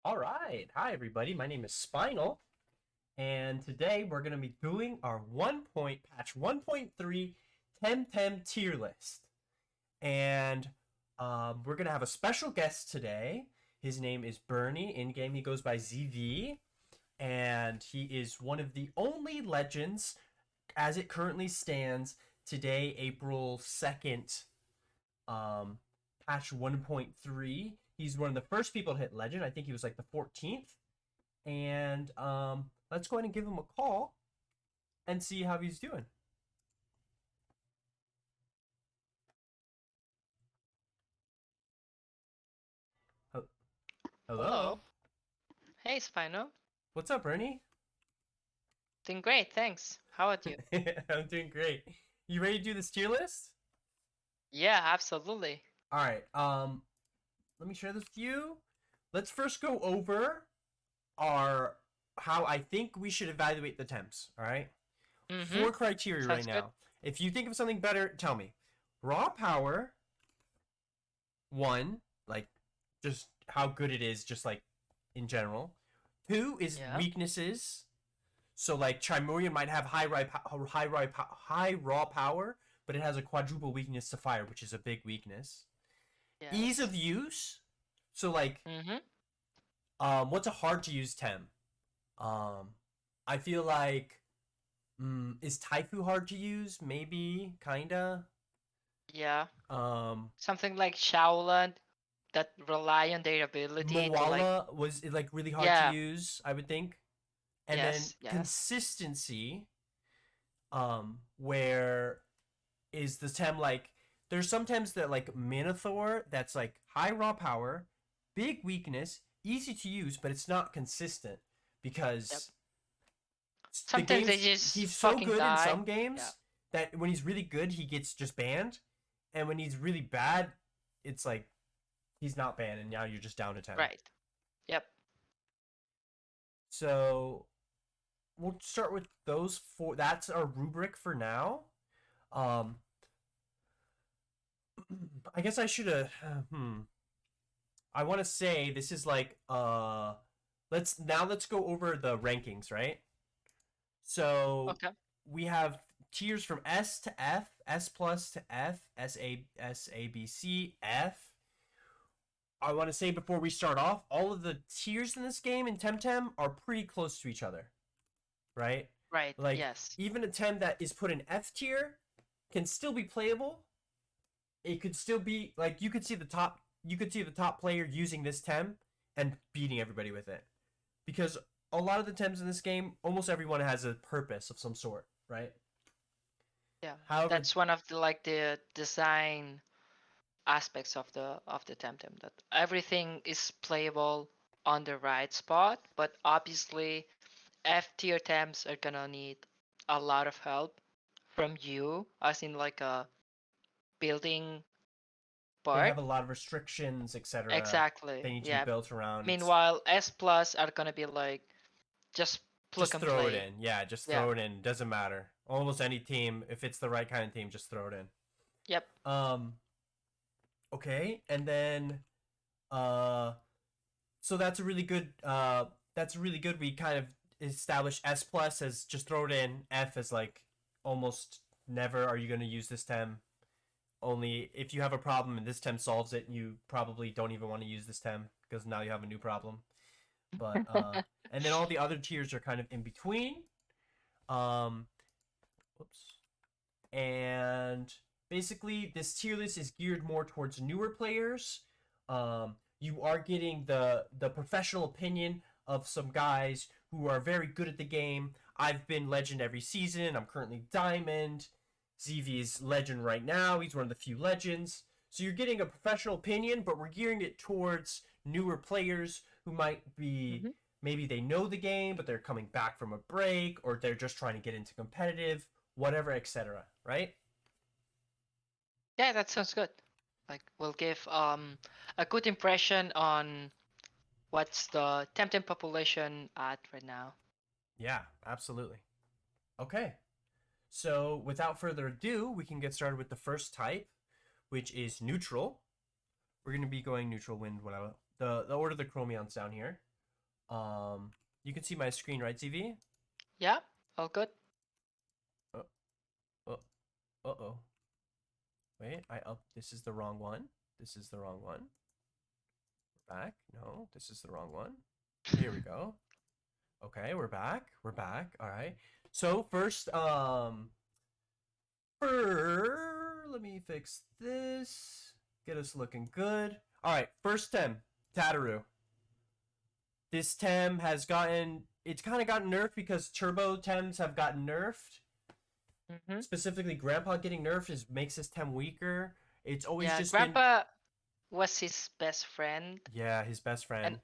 All right. Hi, everybody. My name is Spinal, and today we're going to be doing our 1.3 Temtem tier list. And we're going to have a special guest today. His name is Bernie. In game, he goes by ZV, and he is one of the only legends as it currently stands today, April 2nd, um, patch 1.3. He's one of the first people to hit legend. I think he was like the 14th. And let's go ahead and give him a call and see how he's doing. Hello. Hello. Hey, Spino. What's up, Ernie? Doing great, thanks. How about you? I'm doing great. You ready to do this tier list? Yeah, absolutely. All right. Let me share this with you. Let's first go over our how I think we should evaluate the temps. All right. Mm-hmm. Four criteria right Sounds good. now. If you think of something better, tell me. Raw power, one, like just how good it is, just like in general. Two is Yeah. weaknesses. So like Chimerian might have high raw power, but it has a quadruple weakness to fire, which is a big weakness. Ease Yes. of use. So like, Mm-hmm. what's a hard to use tem? Um, I feel like, is Taifu hard to use? Maybe, kinda. Yeah. Um, Something like Shaolan that rely on their ability to like. Moala was like really hard to Yeah. use, I would think. And then Yes. Yes. consistency, where is the tem like there's sometimes that like Minotaur that's like high raw power, big weakness, easy to use, but it's not consistent Yep. because the Sometimes they games just he's so fucking good in die. some Yeah. games that when he's really good he gets just banned, and when he's really bad, it's like he's not banned and now you're just down to 10. Right. Yep. So we'll start with those four. That's our rubric for now. Um, I guess I should have. I want to say this is like let's go over the rankings, right? So Okay. we have tiers from S to F, S plus to F, S A B C F. I want to say before we start off, all of the tiers in this game in Temtem are pretty close to each other, right? Right. Like Yes. even a Tem that is put in F tier can still be playable. It could still be like you could see the top player using this tem and beating everybody with it, because a lot of the tems in this game, almost everyone has a purpose of some sort, right? Yeah. However, That's one of the design aspects of the Temtem, that everything is playable on the right spot, but obviously F tier Tems are gonna need a lot of help from you, as in like a building they part. have a lot of restrictions, etc. Exactly. They need to be Yeah. built around. It's Meanwhile, S plus are gonna be like just plug just and throw it play. in. Yeah, just Yeah. throw it in. Doesn't matter. Almost any team, if it's the right kind of team, just throw it in. Yep. Um. Okay, and then uh so that's a really good we kind of establish S plus as just throw it in, F as like almost never are you going to use this tem, only if you have a problem and this tem solves it, you probably don't even want to use this tem because now you have a new problem. But and then all the other tiers are kind of in between. um Whoops. And basically this tier list is geared more towards newer players. You are getting the professional opinion of some guys who are very good at the game. I've been legend every season. I'm currently diamond. ZV is legend right now. He's one of the few legends. So you're getting a professional opinion, but we're gearing it towards newer players who might be, Hmm. maybe they know the game, but they're coming back from a break, or they're just trying to get into competitive, whatever, etc. Right? Yeah, that sounds good. Like we'll give a good impression on what's the Temtem population at right now. Yeah, absolutely. Okay. So without further ado, we can get started with the first type, which is neutral. We're going to be going neutral wind, whatever. The order of the chromions down here. You can see my screen, right, TV? Yeah, all good. Uh, uh, uh-oh. Wait, this is the wrong one. This is the wrong one. Back. No, this is the wrong one. Here we go. Okay, we're back. We're back. All right. So first, let me fix this. Get us looking good. All right, first tem, Tataru. This tem has gotten, it's kind of gotten nerfed because turbo tems have gotten nerfed. Mm-hmm. Specifically, Grandpa getting nerfed makes this tem weaker. It's always Yeah, just been, Grandpa was his best friend, yeah, his best and friend.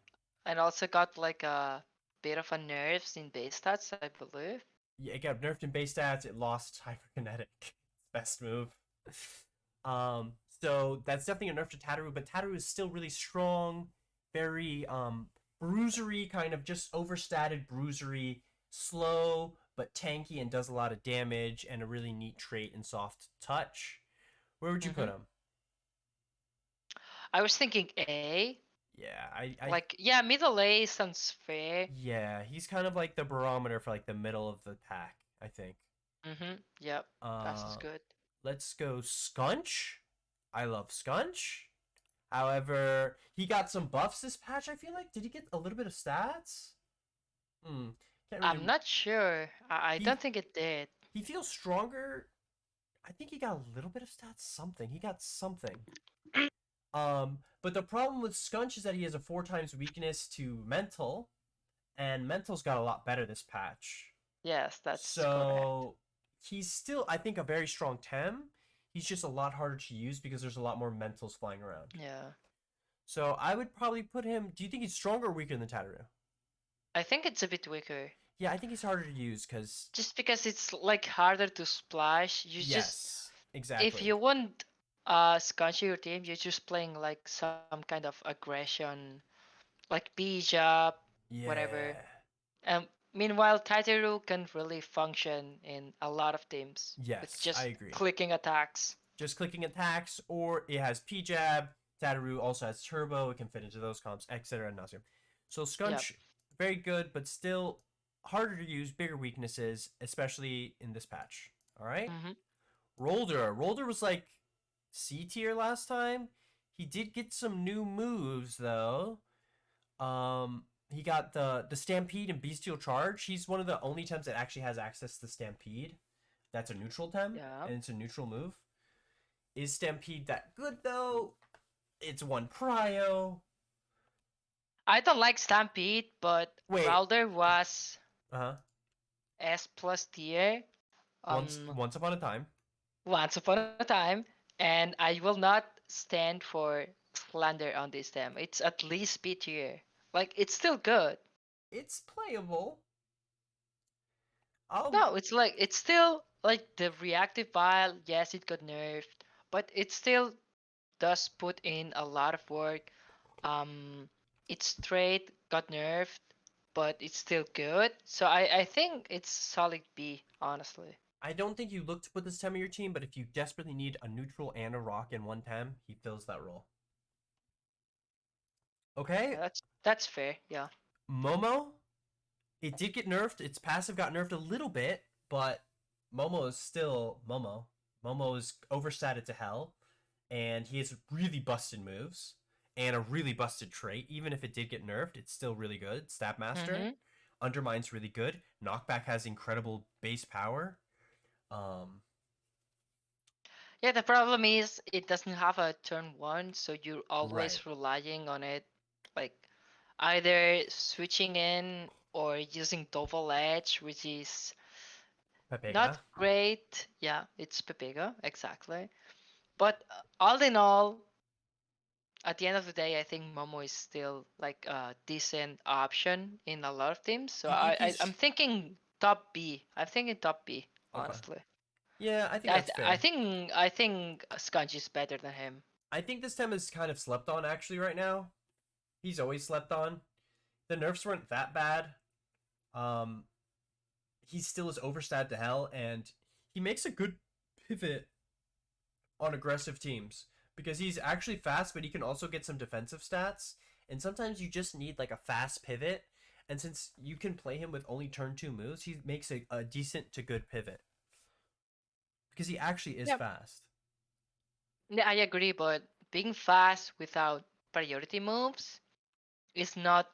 and also got like a bit of a nerfs in base stats, I believe. Yeah, it got nerfed in base stats. It lost hyperkinetic. Best move. Um, so that's definitely a nerf to Tataru, but Tataru is still really strong, very bruisery, kind of just overstated bruisery, slow but tanky and does a lot of damage, and a really neat trait and soft touch. Where would you put Mm-hmm. him? I was thinking A. Yeah, I Like, yeah, middle A sounds fair. yeah, he's kind of like the barometer for like the middle of the pack, I think. Mm-hmm. Yep, that sounds Uh, good. let's go Scunch. I love Scunch. However, he got some buffs this patch, I feel like. Did he get a little bit of stats? Hmm. Can't really. I'm not sure. I He don't think it did. he feels stronger. I think he got a little bit of stats, something. He got something. But the problem with Scunch is that he has a 4 times weakness to mental, and mental's got a lot better this patch. Yes, that's correct. So he's still, I think, a very strong tem. He's just a lot harder to use because there's a lot more mentals flying around. Yeah. So I would probably put him. Do you think he's stronger or weaker than Tataru? I think it's a bit weaker. Yeah, I think he's harder to use because Just because it's like harder to splash. You just yes, if exactly. you want scunch your team, you're just playing like some kind of aggression, like B job, whatever. Yeah. Meanwhile, Taiteru can really function in a lot of teams with Yes, I just agree. clicking attacks. Just clicking attacks, or it has P jab. Tataru also has turbo. It can fit into those comps, etc. Nauseum. So Yep. Scunch, very good, but still harder to use. Bigger weaknesses, especially in this patch. All right. Mm-hmm. Rolder. Rolder was like C tier last time. He did get some new moves though. He got the Stampede and Bestial Charge. He's one of the only temps that actually has access to Stampede. That's a neutral tem, Yeah. and it's a neutral move. Is Stampede that good though? It's one prio. I don't like Stampede, but Wait. Ralder was Uh huh. S plus tier. Once upon a time. Once upon a time, and I will not stand for slander on this stem. It's at least B tier. Like it's still good. It's playable. I'll. No, it's like it's still like the reactive vial. Yes, it got nerfed, but it still does put in a lot of work. Um, its trait got nerfed, but it's still good. So I think it's solid B, honestly. I don't think you look to put this tem in your team, but if you desperately need a neutral and a rock in one tem, he fills that role. Okay, Yeah, that's fair. Yeah. Momo, it did get nerfed. Its passive got nerfed a little bit, but Momo is still Momo. Momo is overstated to hell, and he has really busted moves and a really busted trait. Even if it did get nerfed, it's still really good. Stab Master, Mm-hmm. Undermine's really good. Knockback has incredible base power. Um, Yeah, the problem is it doesn't have a turn one, so you're right. always relying on it, like either switching in or using double edge, which is not Pepega. great. Yeah, it's Pepega, exactly. But all in all, at the end of the day, I think Momo is still like a decent option in a lot of teams. So Do you think I'm he's thinking top B. I'm thinking top B, okay? honestly. Yeah, I think I that's th- I fair. think I think Skunch is better than him. I think this tem is kind of slept on actually right now. He's always slept on. The nerfs weren't that bad. Um, he still is overstat to hell, and he makes a good pivot on aggressive teams because he's actually fast, but he can also get some defensive stats. And sometimes you just need like a fast pivot, And since you can play him with only turn 2 moves, he makes a decent to good pivot because he actually is Yep. fast. Yeah, I agree, but being fast without priority moves is not,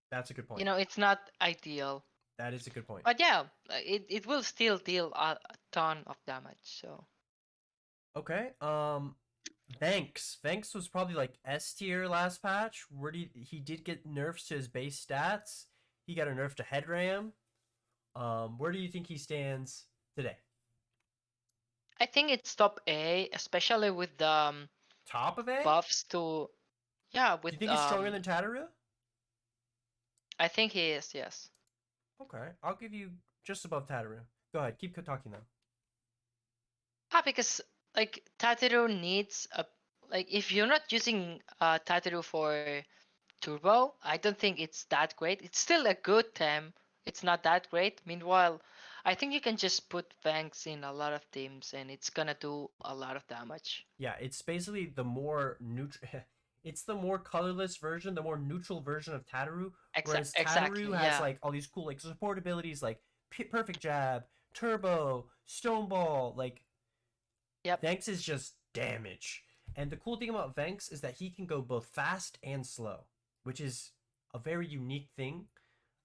That's a good you point. know, it's not ideal. That is a good point. But yeah, it will still deal a ton of damage. So Okay. Vanks was probably like S tier last patch. Where he did get nerfs to his base stats. He got a nerf to head ram. Where do you think he stands today? I think it's top A, especially with the Top of A? buffs to, yeah, Do you with think he's stronger than Tataru? I think he is, yes. Okay, I'll give you just above Tataru. Go ahead, keep talking though. Ah, because like Tataru needs a, like if you're not using Tataru for Turbo, I don't think it's that great. It's still a good tem. It's not that great. Meanwhile, I think you can just put Fangs in a lot of teams and it's gonna do a lot of damage. Yeah, it's basically the more neutral. It's the more colorless version, the more neutral version of Tataru. Whereas Exactly, Tataru has yeah. like all these cool like support abilities like perfect jab, turbo, stone ball. Like Yep. Vanks is just damage. And the cool thing about Vanks is that he can go both fast and slow, which is a very unique thing.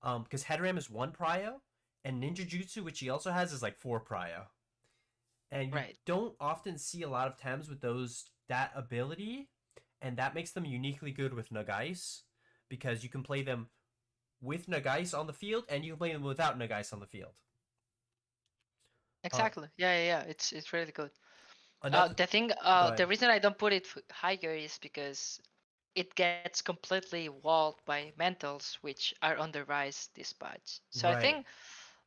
Because Headram is 1 prio, and Ninja Jutsu, which he also has, is like 4 prio. And you Right. don't often see a lot of Tems with that ability, and that makes them uniquely good with Nagais, because you can play them with Nagais on the field, and you can play them without Nagais on the field. Uh, Exactly. Yeah. It's really good. another, go The ahead. reason I don't put it higher is because it gets completely walled by mentals, which are on the rise this patch. So I Right. think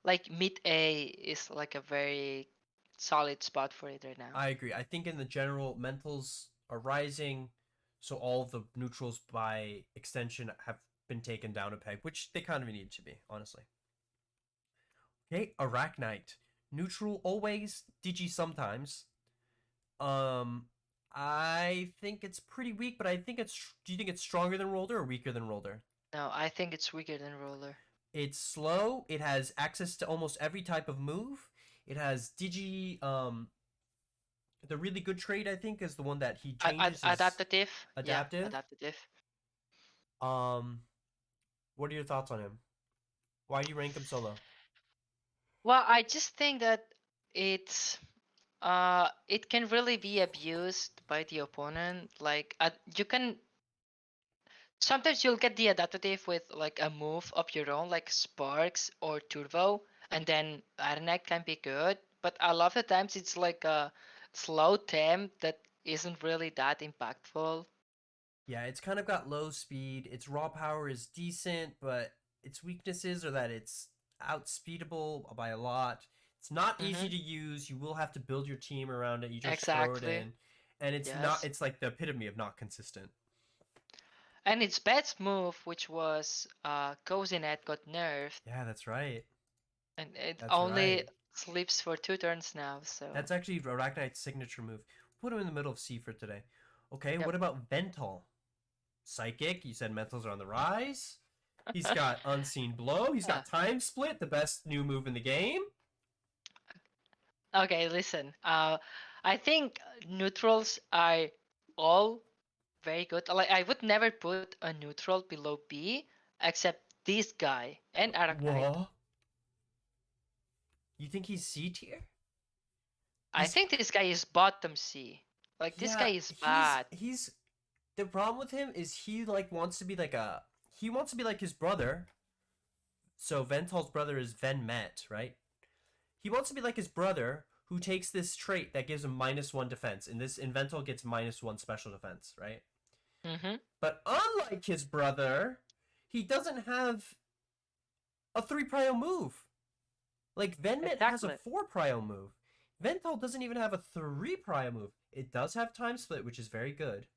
like mid A is like a very solid spot for it right now. I agree. I think in the general, mentals are rising, so all of the neutrals by extension have been taken down a peg, which they kind of need to be, honestly. Okay, Arachnite. Neutral always, Digi sometimes. Um, I think it's pretty weak, but I think it's. Do you think it's stronger than Rolder or weaker than Rolder? No, I think it's weaker than Roller. It's slow. It has access to almost every type of move. It has Digi. The really good trait I think is the one that he changes his Adaptative. Yeah, adaptive. adaptative. Um, what are your thoughts on him? Why do you rank him so low? Well, I just think that it's it can really be abused by the opponent. Like you can sometimes you'll get the adaptative with like a move of your own, like Sparks or Turbo, and then Arnak can be good. But a lot of the times it's like a slow temp that isn't really that impactful. Yeah, it's kind of got low speed. Its raw power is decent, but its weaknesses are that it's outspeedable by a lot. It's not easy Mm-hmm. to use. You will have to build your team around it. You just throw it Exactly. in. And it's not Yes. it's like the epitome of not consistent. And its best move, which was Cozy Net, got nerfed, Yeah, that's right. and it That's only right. sleeps for 2 turns now. So That's actually Arachnite's signature move. Put him in the middle of C for today. Okay, yep. what about Vental? Psychic, you said mentals are on the rise. He's got Unseen Blow. He's Uh, got Time Split, the best new move in the game. okay, listen. I think neutrals are all very good. Like I would never put a neutral below B, except this guy and Arachnite. Whoa. You think he's C tier? I He's think this guy is bottom C. Like this guy yeah, is he's bad. he's the problem with him is he like wants to be like a he wants to be like his brother. So Vental's brother is Venmet, right? He wants to be like his brother who takes this trait that gives him -1 defense. In this Invental gets -1 special defense, right? Mm-hmm. But unlike his brother, he doesn't have a 3 prio move. Like Venmet has a Exactly. 4 prio move. Vental doesn't even have a 3 prio move. It does have time split, which is very good.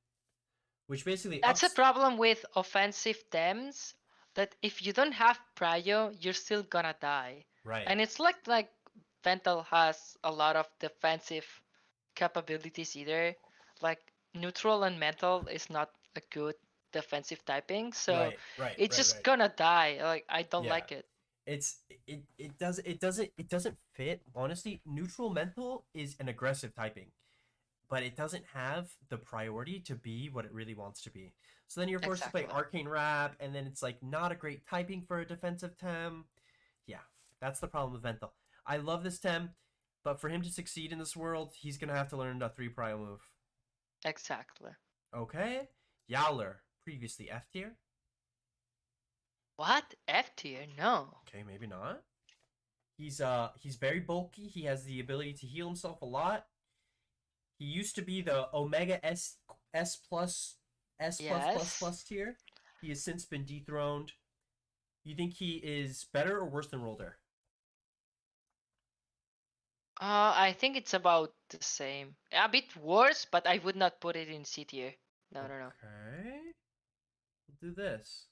Which basically That's a ups. problem with offensive tems, that if you don't have prio, you're still gonna die. Right. And it's like Vental has a lot of defensive capabilities either. Like neutral and mental is not a good defensive typing, so Right, right, it's right, just right. gonna die. Like I don't Yeah. like it. It doesn't fit. Honestly, neutral mental is an aggressive typing, but it doesn't have the priority to be what it really wants to be. So then you're forced to play Exactly. arcane rap, and then it's like not a great typing for a defensive tem. Yeah, that's the problem with mental. I love this tem, but for him to succeed in this world, he's gonna have to learn a 3 prio move. Exactly. Okay, Yowler, previously F tier. What? F tier? No. Okay, maybe not. He's very bulky. He has the ability to heal himself a lot. He used to be the Omega S plus Yes. tier. He has since been dethroned. You think he is better or worse than Rolder? I think it's about the same. A bit worse, but I would not put it in C tier. No, no, no. Okay. We'll do this.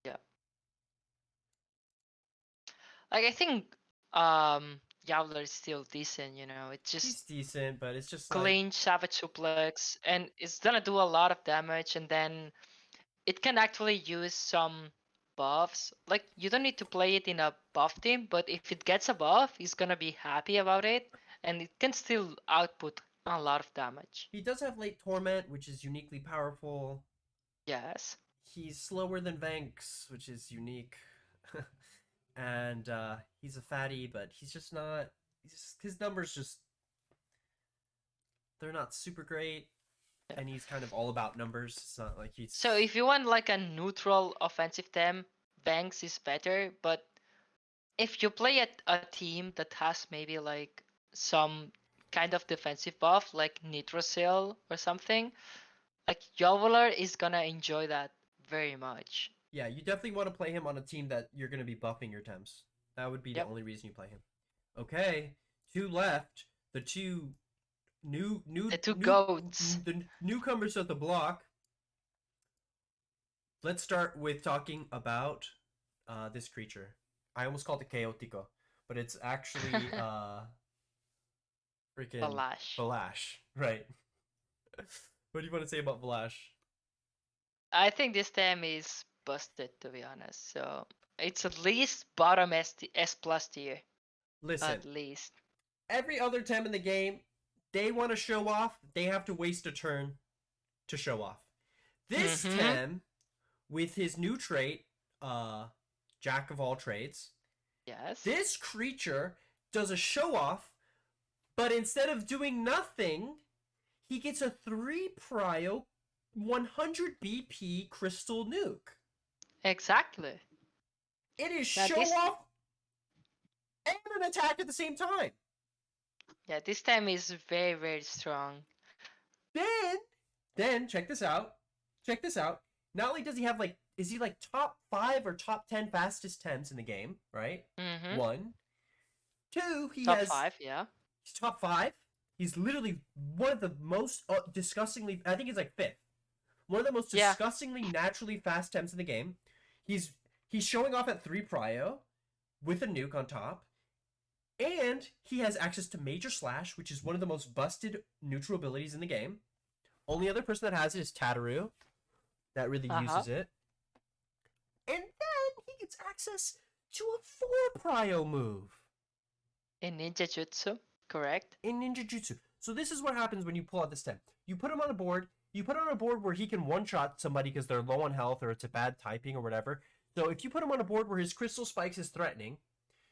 Yeah. Like I think Yowler is still decent, you know. It's just He's decent, but it's just like clean Savage Suplex and it's gonna do a lot of damage and then it can actually use some buffs. Like you don't need to play it in a buff team, but if it gets a buff, he's gonna be happy about it and it can still output a lot of damage. he does have late torment, which is uniquely powerful. Yes. He's slower than Vanks, which is unique. And he's a fatty, but he's just not. His numbers just they're not super great, Yeah. and he's kind of all about numbers. It's not like So he's if you want like a neutral offensive team, Banks is better, but if you play a team that has maybe like some kind of defensive buff like Nitrosil or something, like Yoveler is gonna enjoy that very much. yeah. You definitely want to play him on a team that you're going to be buffing your temps. That would be the Yep. only reason you play him. Okay, two left. The two The two goats. the newcomers of the block. Let's start with talking about this creature. I almost called it Chaotico, but it's actually freaking Balash. Valash, right? What do you want to say about Valash? I think this team is busted to be honest. So it's at least bottom S plus tier. Listen, At least. every other tem in the game, they want to show off, they have to waste a turn to show off. This Mm-hmm. tem, with his new trait, Jack of all trades, Yes. this creature does a show off, but instead of doing nothing, he gets a 3 prio 100 BP crystal nuke. Exactly. It is Now show this off and an attack at the same time. yeah, this team is very, very strong. Then check this out. Check this out. Not only does he have like, is he like top 5 or top 10 fastest temps in the game, right? Mm-hmm. One. Two, Top five, yeah. he's top 5. He's literally one of the most disgustingly, I think he's like 5th. One of the most Yeah. disgustingly naturally fast temps in the game. He's showing off at 3 prio with a nuke on top. And he has access to Major Slash, which is one of the most busted neutral abilities in the game. Only other person that has it is Tataru, that really Uh-huh. uses it. And then he gets access to a 4 prio move In Ninja Jutsu, correct? in Ninja Jutsu. So this is what happens when you pull out this tem. You put him on a board. You put him on a board where he can one-shot somebody because they're low on health or it's a bad typing or whatever. So if you put him on a board where his Crystal Spikes is threatening,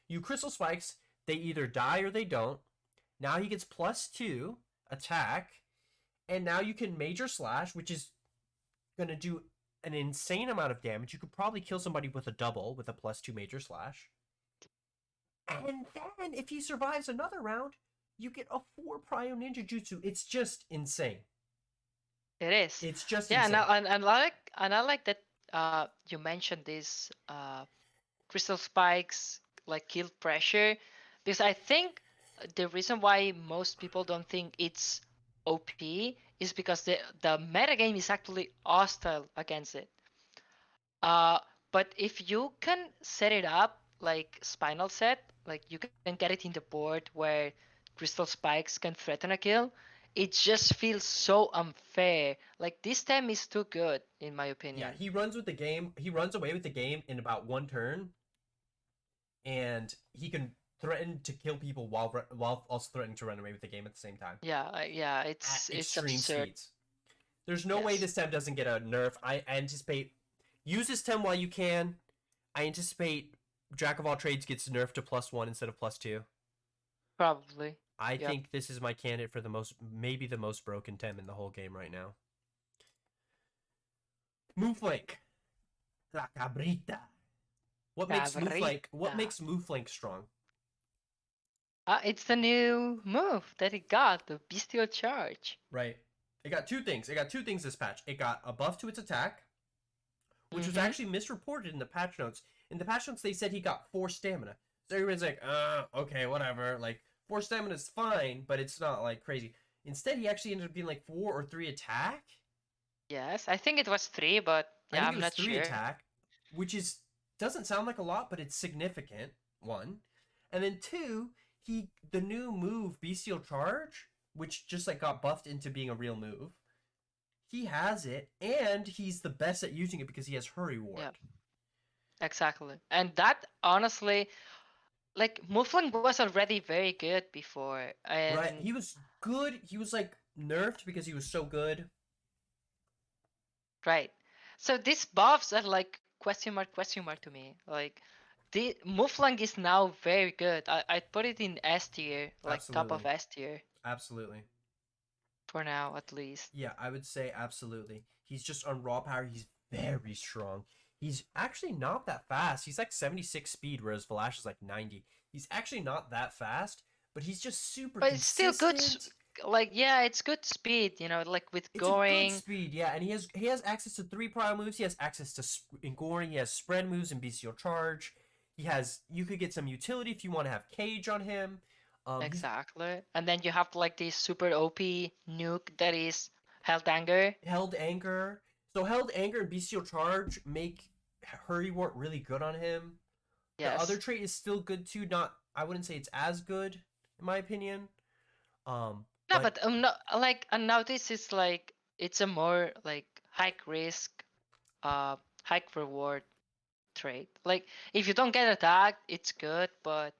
you Crystal Spikes, they either die or they don't. Now he gets +2 attack, and now you can Major Slash, which is going to do an insane amount of damage. You could probably kill somebody with a double with a +2 Major Slash. And then if he survives another round, you get a 4 prio ninja jutsu. It's just insane. It is. It's just Yeah, insane. and I like that you mentioned this crystal spikes like kill pressure because I think the reason why most people don't think it's OP is because the meta game is actually hostile against it. Uh, but if you can set it up like Spinal set, like you can get it in the board where crystal spikes can threaten a kill, it just feels so unfair. Like this Tem is too good, in my Yeah, opinion. he runs with the game. He runs away with the game in about one turn, and he can threaten to kill people while also threatening to run away with the game at the same time Yeah, yeah, at it's extreme absurd. speeds. There's no way Yes, this Tem doesn't get a nerf. I anticipate use this Tem while you can. I anticipate Jack of all trades gets nerfed to +1 instead of +2. probably. I Yep. think this is my candidate for the most, maybe the most broken Tem in the whole game right now. Moonflake, La Cabrita. What makes Moonflake? What Cabrita. makes Moonflake strong? It's the new move that it got, the Bestial Charge. Right. It got two things. It got two things this patch. It got a buff to its attack, which was Mm-hmm. actually misreported in the patch notes. In the patch notes, they said he got 4 stamina. So everyone's like, okay, whatever. Like, 4 stamina is fine, but it's not, like, crazy. Instead, he actually ended up being, like, 4 or 3 attack. Yes, I think it was 3, but I yeah, think it I'm was not 3 sure. attack, which is doesn't sound like a lot, but it's significant, one. And then two, the new move, Bestial Charge, which just, like, got buffed into being a real move. He has it, and he's the best at using it because he has Hurry Yeah, Ward. exactly. And that honestly, like Muffling was already very good before, Right. and He was good. He was like nerfed because he was so good. right. So these buffs are like question mark to me. Like the Muffling is now very good. I'd put it in S tier, like top of Absolutely. S tier Absolutely. for now at least. Yeah, I would say absolutely. He's just on raw power. He's very strong. He's actually not that fast. He's like 76 speed, whereas Valash is like 90. He's actually not that fast, but he's just super But it's still good. consistent. Like yeah, it's good speed. You know, like with It's a good going. speed, yeah, and he has access to 3 prior moves. He has access to Engoring. He has spread moves and bestial charge. You could get some utility if you want to have cage on him. He's Exactly. And then you have like this super OP nuke that is Held Anger. held anger. So held anger and bestial charge make hurry wart really good on him. The other Yes. trait is still good too. Not I wouldn't say it's as good in my opinion. No, But but no, like and now this is like it's a more like high risk, uh, high reward trade. Like if you don't get attacked, it's good, but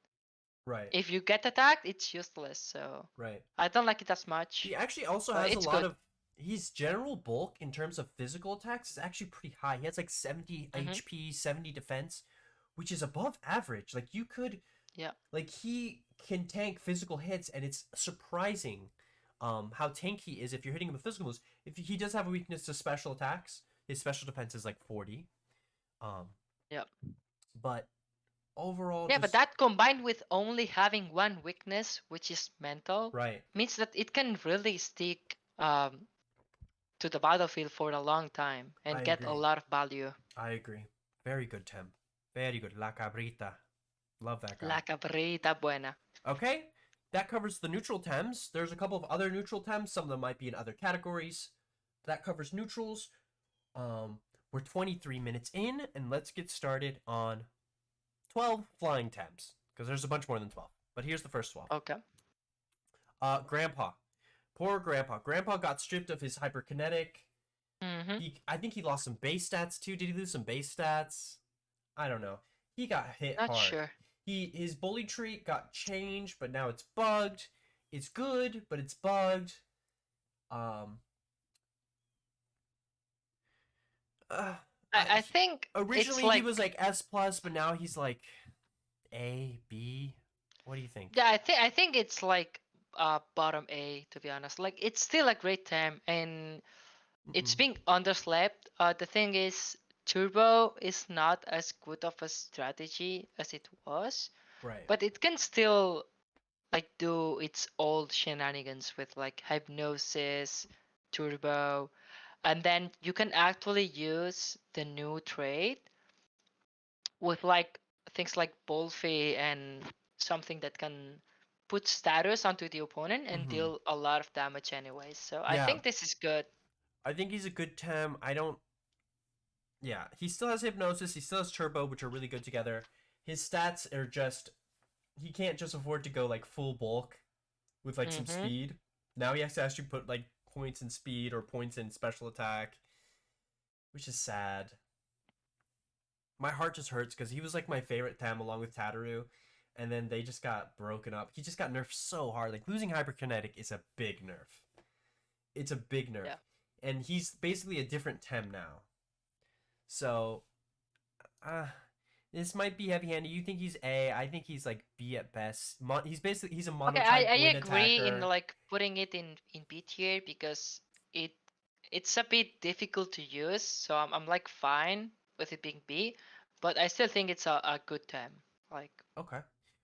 right, if you get attacked, it's useless. So right. I don't like it as much, He actually also but has a it's lot good. of. His general bulk in terms of physical attacks is actually pretty high. He has like 70 Mm-hmm. HP, 70 defense, which is above average. Like you could, Yeah. like he can tank physical hits, and it's surprising, how tanky he is if you're hitting him with physical moves. If he does have a weakness to special attacks, his special defense is like 40. Um, Yeah. but overall, Yeah, but just that combined with only having one weakness, which is mental, right. means that it can really stick to the battlefield for a long time I and get a agree. lot of value. I agree. Very good, Tim. Very good. La Cabrita. Love that La guy. cabrita buena. Okay, that covers the neutral Tems. There's a couple of other neutral Tems. Some of them might be in other categories. That covers neutrals. We're 23 minutes in, and let's get started on 12 flying Tems because there's a bunch more than 12. But here's the first 12. Okay. Grandpa. Poor Grandpa. Grandpa got stripped of his hyperkinetic. Mm-hmm. I think he lost some base stats too. Did he lose some base stats? I don't know. He got hit Not hard. sure. His bully trait got changed, but now it's bugged. It's good, but it's bugged. Um, uh, I think it's originally he was like like S plus, but now he's like A B. What do you think? yeah, I think it's like bottom A to be honest. Like it's still a great time and it's Mm-mm. being underslept. The thing is Turbo is not as good of a strategy as it was, Right. but it can still like do its old shenanigans with like hypnosis, turbo, and then you can actually use the new trade with like things like Bolfy and something that can put status onto the opponent and Mm-hmm. deal a lot of damage anyways. So I Yeah, think this is good. I think he's a good Tem. I don't. Yeah, he still has hypnosis. He still has turbo, which are really good together. His stats are just he can't just afford to go like full bulk with like some Mm-hmm. speed. Now he has to actually put like points in speed or points in special attack, which is sad. My heart just hurts because he was like my favorite Tem along with Tataru, and then they just got broken up. He just got nerfed so hard. Like losing hyperkinetic is a big nerf. It's a big nerf, Yeah. and he's basically a different Tem now. So, uh, this might be heavy-handed. You think he's A? I think he's like B at best. He's a Okay, mono-type I wind agree in attacker. like putting it in B tier because it it's a bit difficult to use, so I'm like fine with it being B, but I still think it's a good time. Like Okay.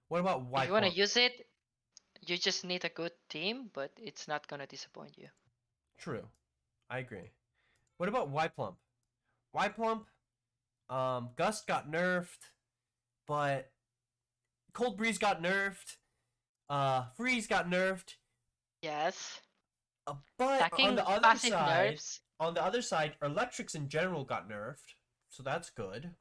What about if Y you want to Plump? use it, you just need a good team, but it's not gonna disappoint you. True, I agree. What about Y Plump? Y Plump, Gust got nerfed, but Cold Breeze got nerfed. Freeze got nerfed. Yes. But Stacking passive nerfs. on the other side, Electrics in general got nerfed, so that's good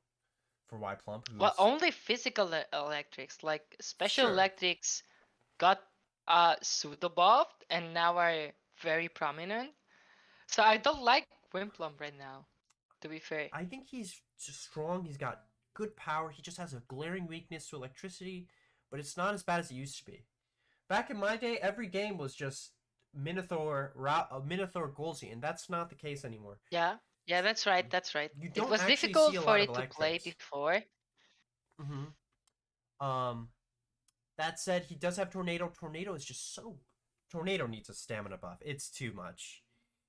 for Y Plump, Well, who's only physical electrics, like special sure. electrics got pseudo buffed and now are very prominent. So I don't like Wimplum right now, to be fair. I think he's just strong. He's got good power. He just has a glaring weakness to electricity, but it's not as bad as it used to be. Back in my day, every game was just Minotaur Golzi, and that's not the case anymore. Yeah, yeah, that's right, that's right. You It don't was actually see difficult a for lot of it to play electrics. before. Mm-hmm. That said, he does have Tornado. Tornado is just so. Tornado needs a stamina buff. It's too much.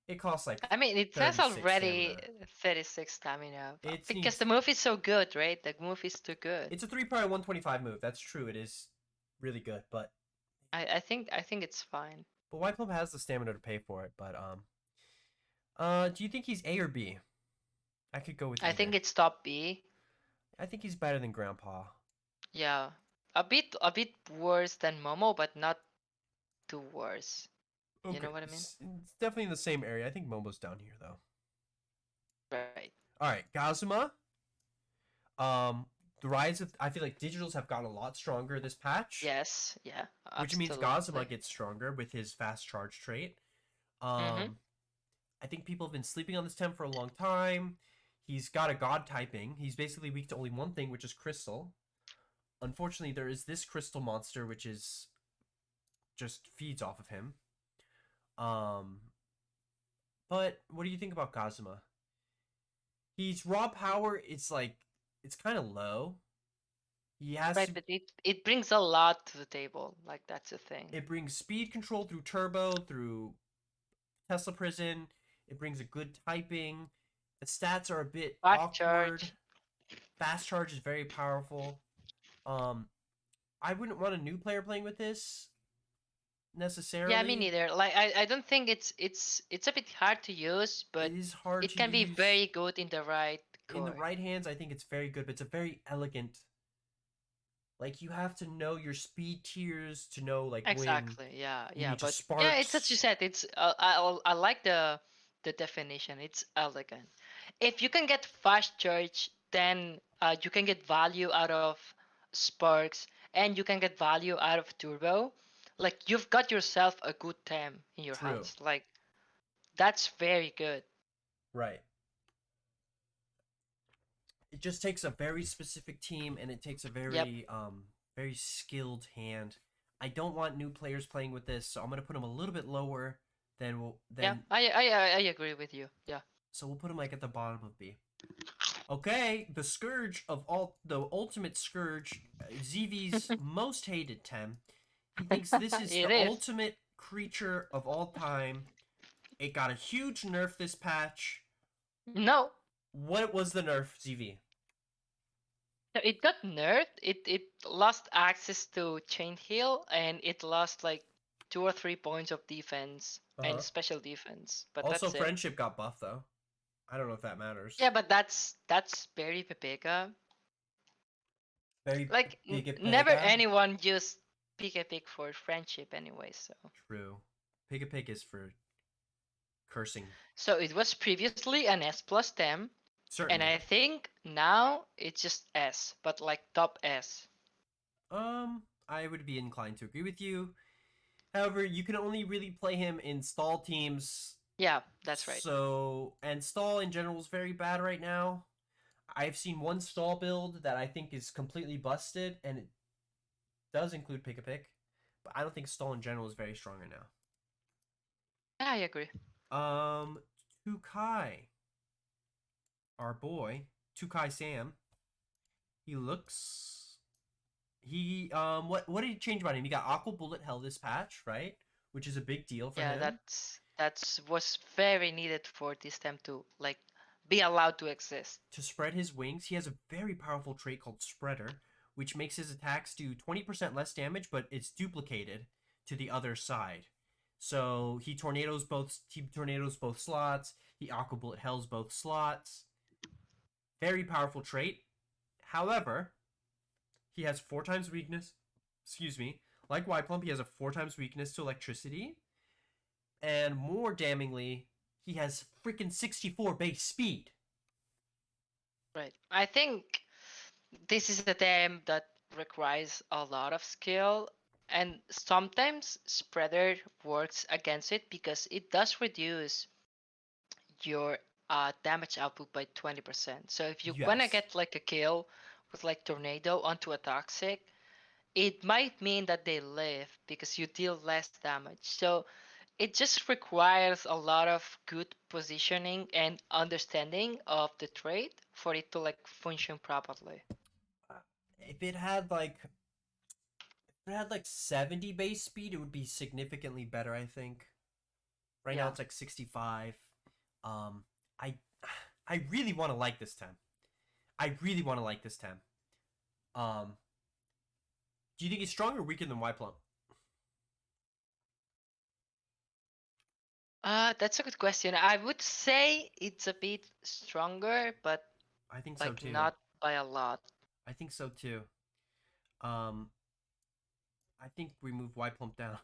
It costs like I mean, it says 36 already stamina. 36 stamina It because the needs. move is so good, right? The move is too good. It's a 3 prior 125 move. That's true. It is really good, I think it's fine. but White Plum has the stamina to pay for it. But do you think he's A or B? I could go with I think either. it's top B. I think he's better than Grandpa. Yeah, a bit worse than Momo, but not too worse. You Okay, know what I mean? it's definitely in the same area. I think Momo's down here though. Right. All right, Gazuma. Um, the rise of I feel like digitals have gotten a lot stronger this patch, Yes. Yeah. which means Gazuma Absolutely. gets stronger with his fast charge trait. Mhm. Um, I think people have been sleeping on this temp for a long time. He's got a god typing. He's basically weak to only one thing, which is crystal. Unfortunately, there is this crystal monster, which is just feeds off of him. Um, but what do you think about Kazuma? He's raw power. It's kind of low. He has Right, to. but it brings a lot to the table. Like that's the thing. It brings speed control through turbo, through Tesla Prison. It brings a good typing. The stats are a bit Fast awkward. charge. Fast charge is very powerful. Um, I wouldn't want a new player playing with this Yeah, me necessarily. neither. Like I don't think it's a bit hard to use, It but is hard it to can be use. very good in the right In the core. right hands, I think it's very good, but it's a very elegant. Like you have to know your speed tiers to know like when Exactly. Yeah, you yeah. need to But yeah, it's as you sparks. said. It's I like the definition. It's elegant. If you can get fast charge, then you can get value out of sparks, and you can get value out of turbo. Like you've got yourself a good tem in your True. hands. Like that's very good. Right. It just takes a very specific team and it takes a Yep. very skilled hand. I don't want new players playing with this, so I'm gonna put him a little bit lower than Yeah. than I agree with you. Yeah. so we'll put him like at the bottom of B. Okay, the scourge of all the ultimate scourge, ZV's most hated Tem. He thinks this is It the is. ultimate creature of all time. It got a huge nerf this patch. No. What was the nerf, ZV? So it got nerfed. It lost access to chain heal and it lost like 2 or 3 points of defense Uh and huh. special defense. But Also, that's it. friendship got buffed though. I don't know if that matters. Yeah, but that's very Pepega. Very Like big at never Pega. anyone used pick a pick for friendship anyway. True. Pig a pig is for cursing. So it was previously an S plus tem, and Certainly. I think now it's just S, but like top S. I would be inclined to agree with you. However, you can only really play him in stall teams. Yeah, that's right. So, and stall in general is very bad right now. I've seen one stall build that I think is completely busted, and it does include pick a pick, but I don't think stall in general is very strong right Yeah, I agree. now. Tukai, our boy, Tukai Sam, he looks. What did he change about him? He got Aqua Bullet Hell this patch, right? Which is a big deal for Yeah, him. that's was very needed for this time to like be allowed to exist. To spread his wings, he has a very powerful trait called Spreader, which makes his attacks do 20% less damage, but it's duplicated to the other side. So he tornadoes both slots. He Aqua Bullet Hells both slots. Very powerful trait. However, he has 4 times weakness. Excuse me. Like Plump, he has a 4 times weakness to electricity. And more damningly, he has freaking 64 base speed. Right. I think this is a game that requires a lot of skill, and sometimes spreader works against it because it does reduce your damage output by 20%. So if you wanna Yes. get like a kill with like tornado onto a toxic, it might mean that they live because you deal less damage. So it just requires a lot of good positioning and understanding of the trait for it to like function properly. If it had like If it had like 70 base speed, it would be significantly better, I think. Right now Yeah. it's like 65. Um I I really want to like this Tem. I really want to like this Tem. Um do you think he's stronger or weaker than Plump? That's a good question. I would say it's a bit stronger, but I think so like too. not by a lot. I think so too. Um I think we move Plump down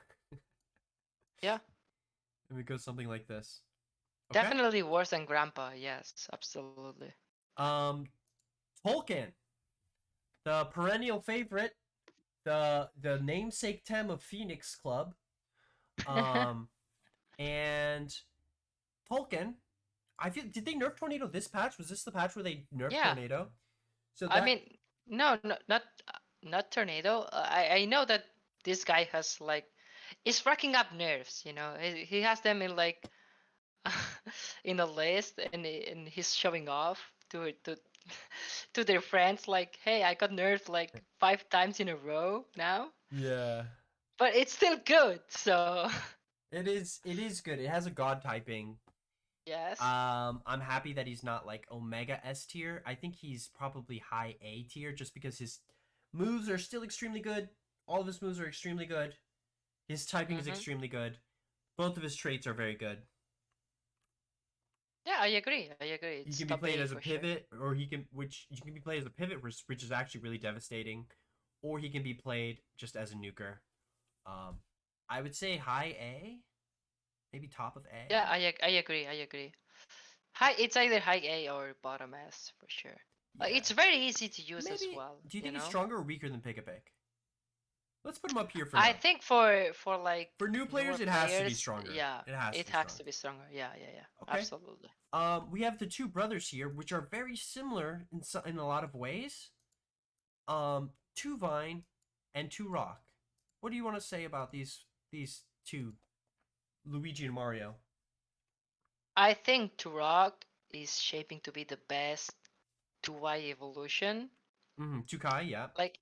Yeah, and we go something like this. Okay? definitely worse than Grandpa. Yes, absolutely. Um Tolkien, the perennial favorite, the namesake Tem of Phoenix Club. Um and Tolkien, I feel did they nerf Tornado this patch? Was this the patch where they nerfed Yeah, Tornado? So I that mean, no, not Tornado. I know that this guy has like, is racking up nerfs. You know, he has them in like in a list, and he's showing off to their friends like, hey, I got nerfed like 5 times in a row now, yeah, but it's still good. So it is good. It has a god typing. yes, I'm happy that he's not like Omega S tier. I think he's probably high A tier just because his moves are still extremely good. All of his moves are extremely good. His typing is hmm extremely good. Both of his traits are very good. yeah, I agree. I agree. He It's can be top played A as a for sure. pivot, or you can be played as a pivot, which is actually really devastating, or he can be played just as a nuker. Um, I would say high A, maybe top of Yeah, A. I agree. I agree. High, it's either high A or bottom S for sure. Yeah, It's very easy to use as maybe. well. Do you You think he's know, stronger or weaker than Pick a Pick? Let's put him up here for I now. think for like For new newer players, it has to be players, stronger. yeah, It has to it be has stronger. to be stronger. Yeah, yeah, yeah. Okay. Absolutely. We have the two brothers here, which are very similar in a lot of ways. Two Vine and two Rock. What do you want to say about these two, Luigi and Mario? I think Turok is shaping to be the best 2Y evolution. Mm-hmm. Two Kai, yeah. Like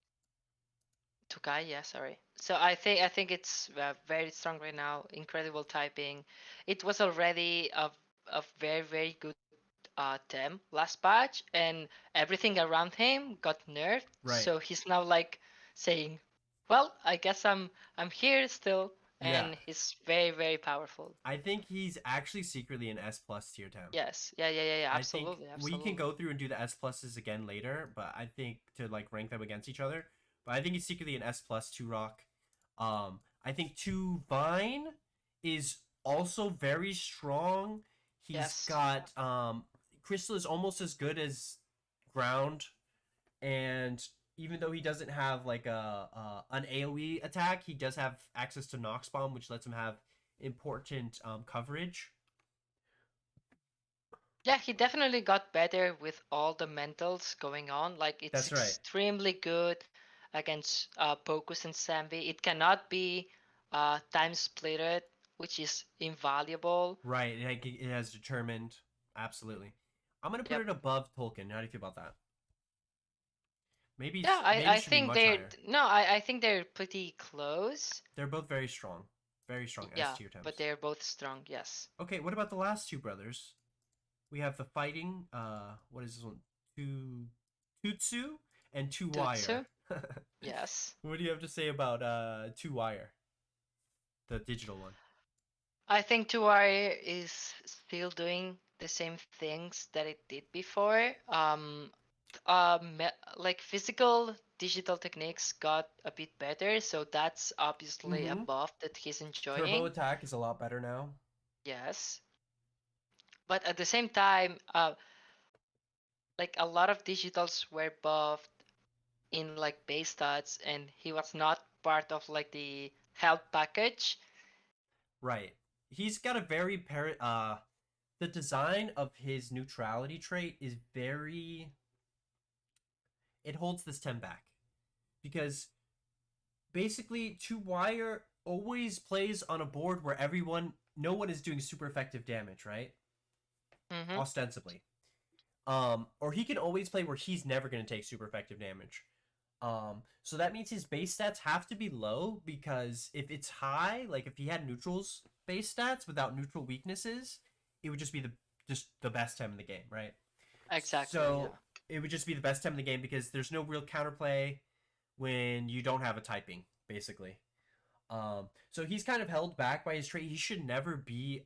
Tukai, yeah, sorry. So I think it's very strong right now. Incredible typing. It was already a very good Tem last patch, and everything around him got nerfed. Right. So he's now like saying, "Well, I guess I'm here still," Yeah. and he's very powerful. I think he's actually secretly an S plus tier 10. Yes, yeah. I think Absolutely, we can absolutely. go through and do the S pluses again later, but I think to like rank them against each other. But I think he's secretly an S plus two Rock. I think two Vine is also very strong. He's Yes. got Crystal is almost as good as Ground, and even though he doesn't have like an AOE attack, he does have access to Nox Bomb, which lets him have important coverage. Yeah, he definitely got better with all the mentals going on. Like it's That's right. extremely good against Pokus and Sambi. It cannot be time splitted, which is invaluable. Right. It has determined. Absolutely. I'm gonna put Yep. it above Tolkien. How do you feel about that? Yeah, Maybe I should be think much they're higher. no, I think they're pretty close. They're both very strong S Yeah, tier but temps. they're both strong. Yes. Okay, what about the last two brothers? We have the fighting. What is this one? Two Tutsu and Two Wire. Tutsu. Yes. What do you have to say about Two Wire, the digital one? I think Tuari is still doing the same things that it did before. Like physical digital techniques got a bit better, so that's obviously a Mm-hmm. buff that he's Turbo enjoying. attack is a lot better now. Yes, but at the same time, like a lot of digitals were buffed in like base stats, and he was not part of like the health package. Right. He's got a very the design of his neutrality trait is very it holds this 10 back because basically Two Wire always plays on a board where no one is doing super effective damage, right? Mm-hmm. Ostensibly. Or he can always play where he's never going to take super effective damage. So that means his base stats have to be low because if it's high, like if he had neutrals base stats without neutral weaknesses, it would just the best time in the game, right? Exactly. So Yeah. it would just be the best time in the game because there's no real counterplay when you don't have a typing, basically. So he's kind of held back by his trait. He should never be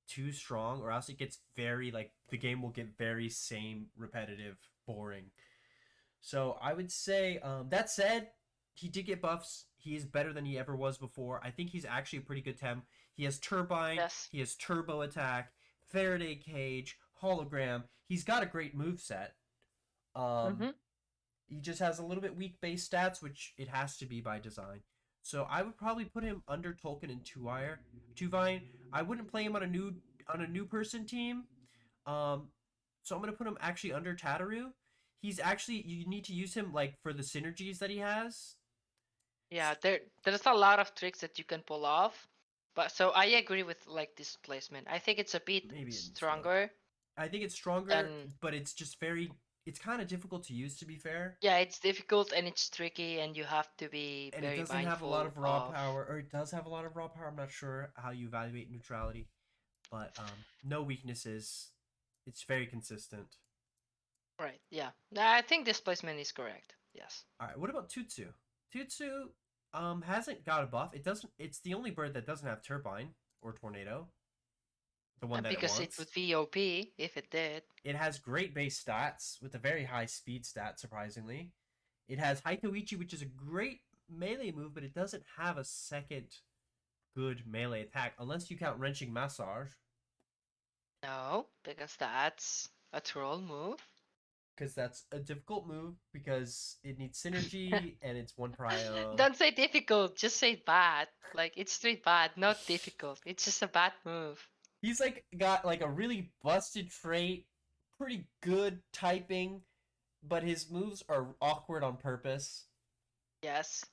too strong, or else it gets very like the game will get very same, repetitive, boring. So I would say that said, he did get buffs. He is better than he ever was before. I think he's actually a pretty good temp. He has turbine. Yes. He has turbo attack, Faraday cage, hologram. He's got a great move set. Um, Mm-hmm. he just has a little bit weak base stats, which it has to be by design. So I would probably put him under Tolkien and Two Vine. I wouldn't play him on a new person team. Um, so I'm gonna put him actually under Tataru. He's actually you need to use him like for the synergies that he has. Yeah, there's a lot of tricks that you can pull off. But so I agree with like this placement. I think it's a bit Maybe it needs lower. stronger I think it's stronger, and but it's just very. It's kind of difficult to use, to be fair. yeah, it's difficult and it's tricky and you have to be And it very doesn't have a lot mindful of raw of. power, or it does have a lot of raw power. I'm not sure how you evaluate neutrality, but no weaknesses. It's very consistent. Right, yeah. I think this placement is correct. Yes. All right, what about Tutsu? Tutsu hasn't got a buff. It doesn't. It's the only bird that doesn't have turbine or tornado. The one that it Because it wants. would be OP if it did. It has great base stats with a very high speed stat, surprisingly. It has Haitoichi, which is a great melee move, but it doesn't have a second good melee attack unless you count Wrenching Massage, No, because that's a troll move. because that's a difficult move because it needs synergy and it's one prio. Don't say difficult, just say bad. Like it's straight bad, not difficult. It's just a bad move. He's like got like a really busted trait, pretty good typing, but his moves are awkward on purpose. Yes.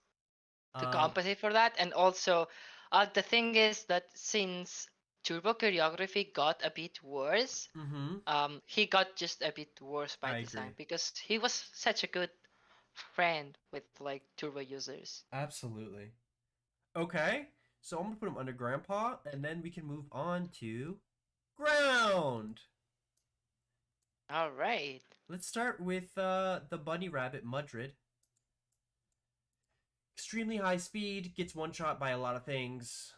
To Um, compensate for that. And also, the thing is that since Turbo Choreography got a bit worse, mm-hmm. he got just a bit worse by I design agree. because he was such a good friend with like Turbo users. Absolutely. Okay, so I'm gonna put him under Grandpa, and then we can move on to Ground. All right. Let's start with the bunny rabbit Mudrid. Extremely high speed, gets one shot by a lot of things.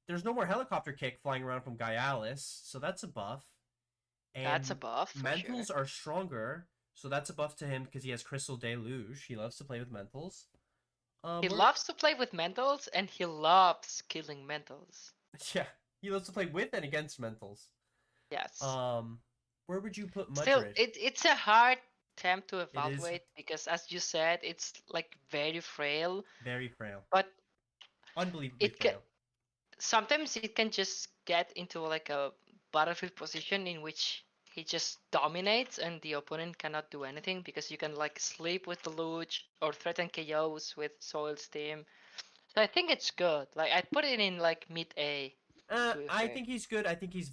There's no more helicopter kick flying around from Gaialis, so that's a buff. That's a And buff for sure. mentals are stronger, so that's a buff to him because he has Crystal Deluge. He loves to play with mentals. He We're loves to play with mentals and he loves killing mentals. yeah, he loves to play with and against mentals. Yes. Um, where would you put Still, Mudrid? it's a hard temp to It is evaluate because, as you said, it's like very frail. very frail, But unbelievably it can frail. sometimes it can just get into like a battlefield position in which he just dominates and the opponent cannot do anything because you can like sleep with the Luge or threaten KOs with Soil's team. So I think it's good. Like I'd put it in like mid A to be I fair. think he's good. I think he's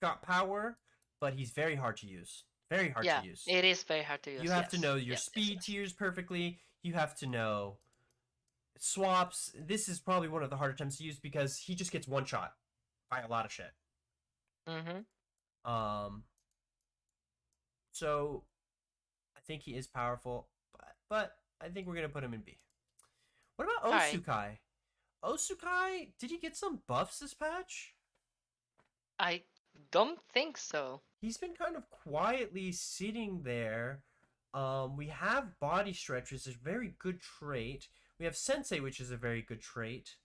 got power, but he's very hard to use. Very hard to Yeah, use. it is very hard to You use. have to Yes, know your yes, yes, speed yes. tiers perfectly. You have to know swaps. This is probably one of the harder times to use because he just gets one shot by a lot of shit. Mm-hmm. Um, so I think he is powerful, but I think we're gonna put him in B. What about All right. Osukai? Osukai, did he get some buffs this patch? I don't think so. He's been kind of quietly sitting there. We have body stretch, which is a very good trait. We have sensei, which is a very good trait.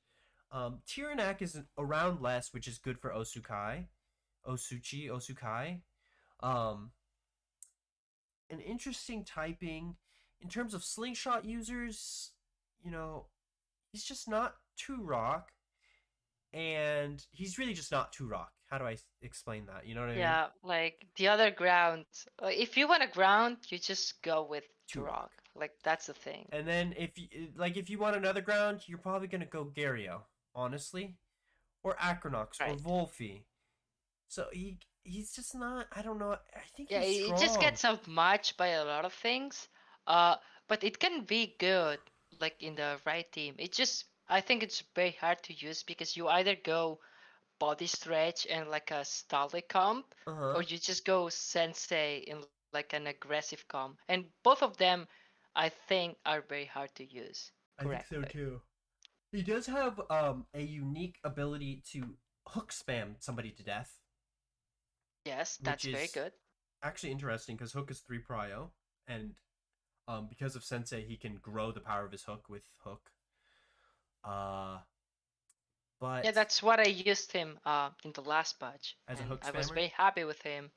Tyrannak is around less, which is good for Osukai. Osukai. Um, an interesting typing. In terms of slingshot users, you know, he's just not too rock, and he's really just not too rock. How do I explain that? You know what I mean? Yeah, like the other ground. If you want a ground, you just go with Too rock. Turok. Like that's the thing. And then if you want another ground, you're probably gonna go Gario, honestly, or Acronox or Right. Volfi. So he's just not. I don't know. I think Yeah, he's it just strong. gets outmatched by a lot of things. Uh, but it can be good, like in the right team. It just, I think it's very hard to use because you either go body stretch and like a Stale comp, Uh or huh. you just go Sensei in like an aggressive comp. And both of them, I think, are very hard to use I think so correctly. too. He does have a unique ability to hook spam somebody to death, Yes, which that's very is good. actually interesting because hook is 3 prio, and because of Sensei, he can grow the power of his hook with hook. Uh, Yeah, but that's what I used him in the last patch, as a and hook I was spammer, very happy with him.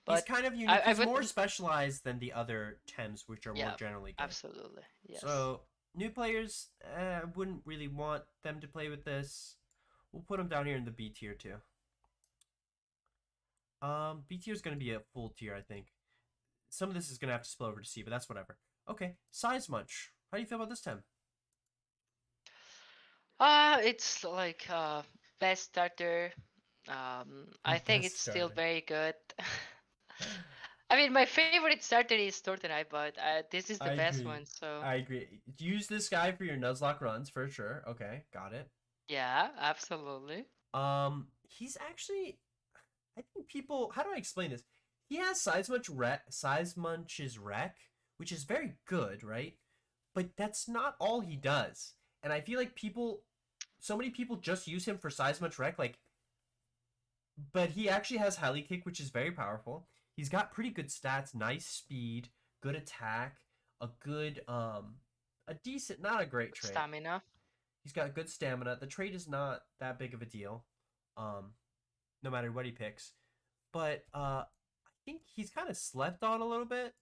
he's But kind of unique. I He's would, more specialized than the other Tems, which are more yeah, generally good. absolutely, yes. So new players, I wouldn't really want them to play with this. We'll put them down here in the B tier too. B tier is going to be a full tier, I think. Some of this is going to have to spill over to C, but that's whatever. Okay, size munch. How do you feel about this Tem? It's like best starter. I think Best it's still starter. very good. I mean, my favorite starter is Tortenai, but this is the I best agree. one. So I agree. Use this guy for your Nuzlocke runs for sure. Okay, got it. yeah, absolutely. He's actually. I think people. How do I explain this? He has Size Munch's wreck, which is very good, right? But that's not all he does. And I feel like so many people just use him for Size Munch wreck, like, but he actually has Heli Kick, which is very powerful. He's got pretty good stats, nice speed, good attack, a decent, not a great trait. Stamina. He's got good stamina. The trait is not that big of a deal, um, no matter what he picks. But I think he's kind of slept on a little bit,